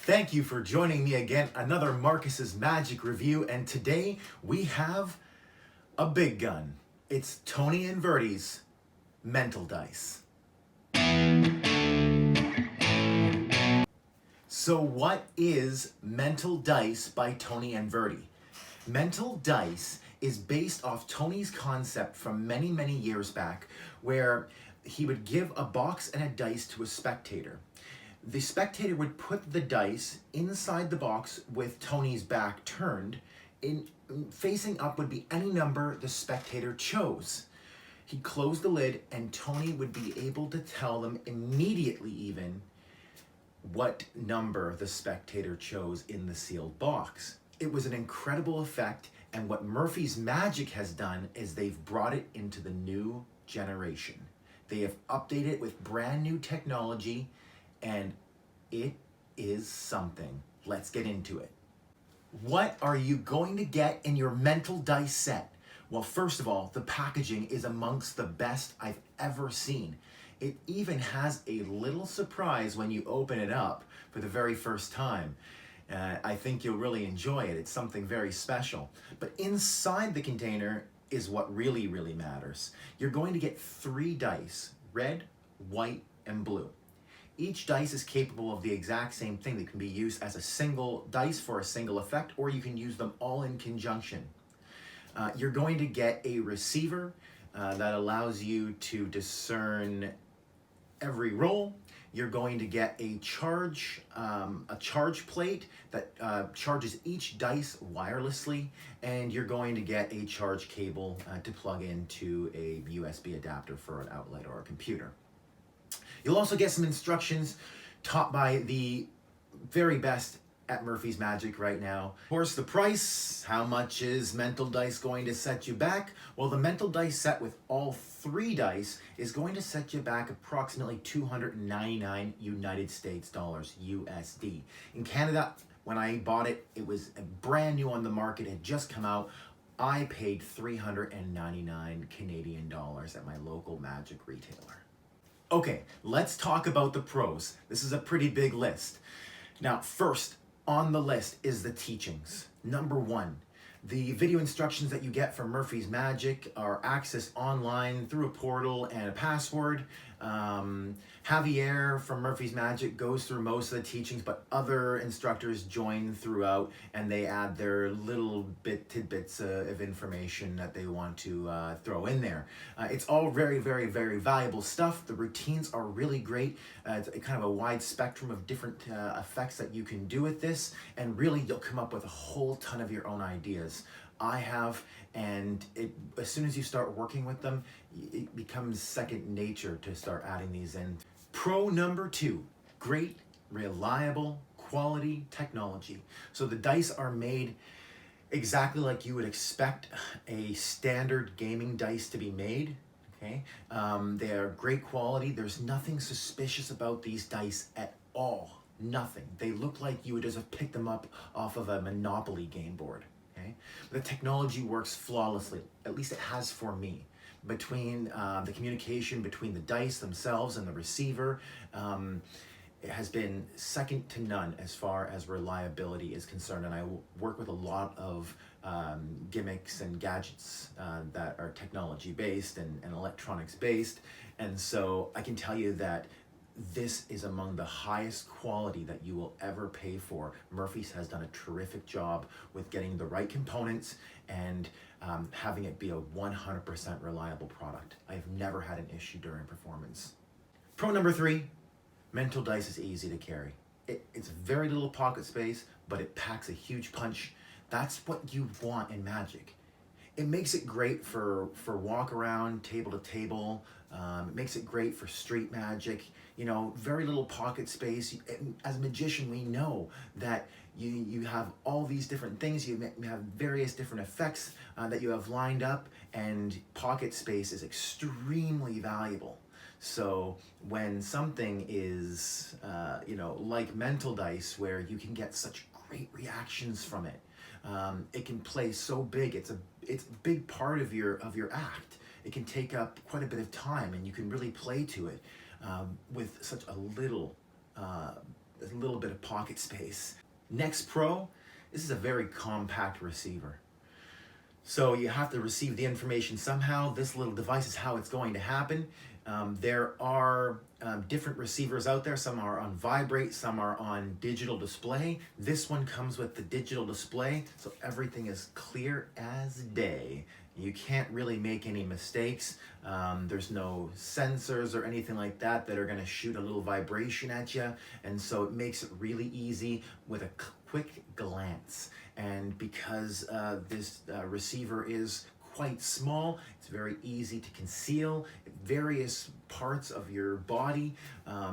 Thank you for joining me again, another Marcus's Magic review, and today we have a big gun. It's Tony Anverdi's Mental Dice. So what is Mental Dice by Tony Anverdi? Mental Dice is based off Tony's concept from many, many years back where he would give a box and a dice to a spectator. The spectator would put the dice inside the box with Tony's back turned. Facing up would be any number the spectator chose. He'd close the lid and Tony would be able to tell them immediately even what number the spectator chose in the sealed box. It was an incredible effect, and what Murphy's Magic has done is they've brought it into the new generation. They have updated it with brand new technology, and it is something. Let's get into it. What are you going to get in your Mental Dice set? Well, first of all, the packaging is amongst the best I've ever seen. It even has a little surprise when you open it up for the very first time. I think you'll really enjoy it. It's something very special. But inside the container is what really, really matters. You're going to get 3 dice, red, white, and blue. Each dice is capable of the exact same thing. They can be used as a single dice for a single effect, or you can use them all in conjunction. You're going to get a receiver that allows you to discern every roll. You're going to get a charge plate that charges each dice wirelessly, and you're going to get a charge cable to plug into a USB adapter for an outlet or a computer. You'll also get some instructions taught by the very best at Murphy's Magic right now. Of course, the price, how much is Mental Dice going to set you back? Well, the Mental Dice set with all 3 dice is going to set you back approximately $299 United States dollars, USD. In Canada, when I bought it, it was brand new on the market, it had just come out. I paid $399 Canadian dollars at my local magic retailer. Okay, let's talk about the pros. This is a pretty big list. Now, first on the list is the teachings. Number 1, the video instructions that you get from Murphy's Magic are accessed online through a portal and a password. Javier from Murphy's Magic goes through most of the teachings, but other instructors join throughout and they add their little tidbits of information that they want to throw in there. It's all very, very, very valuable stuff. The routines are really great. It's kind of a wide spectrum of different effects that you can do with this, and really you'll come up with a whole ton of your own ideas. I have, and as soon as you start working with them, it becomes second nature to start adding these in. Pro number 2, great, reliable, quality technology. So the dice are made exactly like you would expect a standard gaming dice to be made. Okay, they are great quality. There's nothing suspicious about these dice at all. Nothing. They look like you would just have picked them up off of a Monopoly game board. Okay? The technology works flawlessly, at least it has for me. Between the communication between the dice themselves and the receiver, it has been second to none as far as reliability is concerned, and I work with a lot of gimmicks and gadgets that are technology based and electronics based, and so I can tell you that this is among the highest quality that you will ever pay for. Murphy's has done a terrific job with getting the right components and having it be a 100% reliable product. I have never had an issue during performance. Pro number 3, Mental Dice is easy to carry. It's very little pocket space, but it packs a huge punch. That's what you want in Magic. It makes it great for walk around, table to table. It makes it great for street magic. You know, very little pocket space. As a magician, we know that you have all these different things. You have various different effects that you have lined up, and pocket space is extremely valuable. So when something is, like Mental Dice, where you can get such great reactions from it, it can play so big. It's a big part of your act. It can take up quite a bit of time, and you can really play to it with such a little a little bit of pocket space. Next Pro, this is a very compact receiver. So you have to receive the information somehow. This little device is how it's going to happen. There are different receivers out there. Some are on vibrate, some are on digital display. This one comes with the digital display, so everything is clear as day. You can't really make any mistakes. There's no sensors or anything like that that are gonna shoot a little vibration at you. And so it makes it really easy with a quick glance. And because this receiver is quite small, it's very easy to conceal various parts of your body,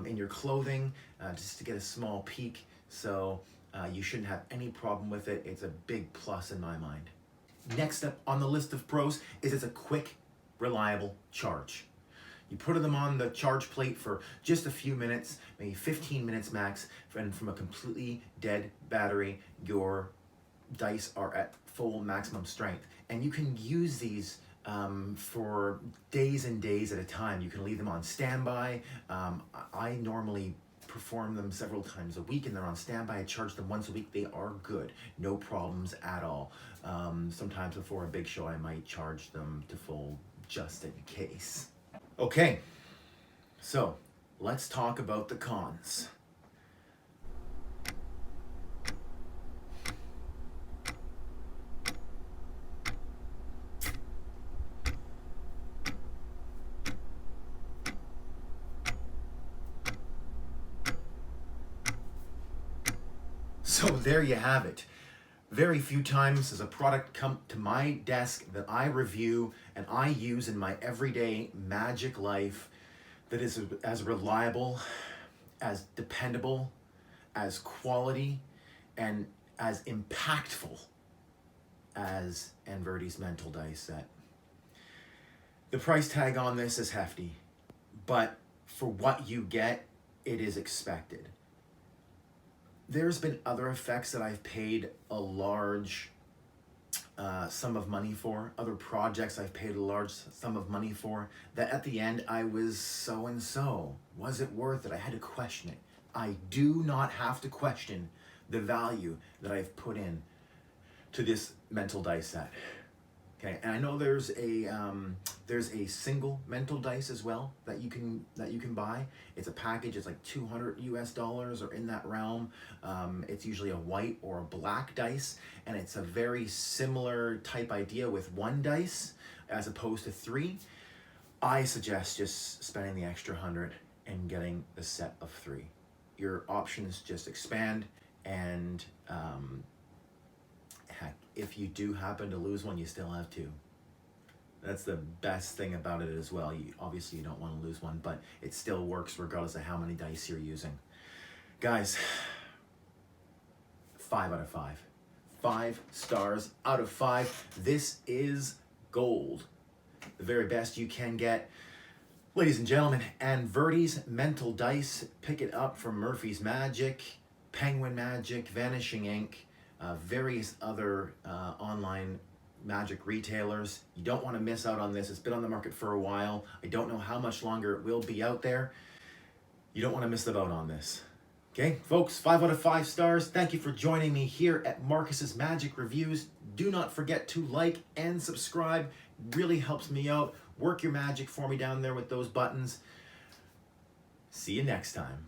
in your clothing, just to get a small peek. So you shouldn't have any problem with it. It's a big plus in my mind. Next up on the list of pros is it's a quick, reliable charge. You put them on the charge plate for just a few minutes, maybe 15 minutes max, and from a completely dead battery, your dice are at full maximum strength. And you can use these for days and days at a time. You can leave them on standby. I normally perform them several times a week, and they're on standby. I charge them once a week. They are good, no problems at all. Sometimes before a big show, I might charge them to full just in case. Okay, so let's talk about the cons. So there you have it. Very few times does a product come to my desk that I review and I use in my everyday magic life that is as reliable, as dependable, as quality, and as impactful as Anverdi's mental dice set. The price tag on this is hefty, but for what you get, it is expected. There's been other effects that I've paid a large sum of money for, other projects I've paid a large sum of money for, that at the end I was so-and-so. Was it worth it? I had to question it. I do not have to question the value that I've put in to this mental dice set. Okay, and I know there's a single mental dice as well that you can buy. It's a package. It's like $200 US or in that realm. It's usually a white or a black dice, and it's a very similar type idea with one dice as opposed to three. I suggest just spending the extra 100 and getting the set of 3. Your options just expand, and heck, if you do happen to lose one, you still have 2. That's the best thing about it as well. Obviously you don't want to lose one, but it still works regardless of how many dice you're using. Guys, 5 out of 5. 5 stars out of 5. This is gold. The very best you can get. Ladies and gentlemen, Anverdi's mental dice. Pick it up from Murphy's Magic, Penguin Magic, Vanishing Ink, various other online magic retailers. You don't want to miss out on this. It's been on the market for a while. I don't know how much longer it will be out there. You don't want to miss the boat on this. Okay, folks, 5 out of 5 stars. Thank you for joining me here at Marcus's Magic Reviews. Do not forget to like and subscribe. Really helps me out. Work your magic for me down there with those buttons. See you next time.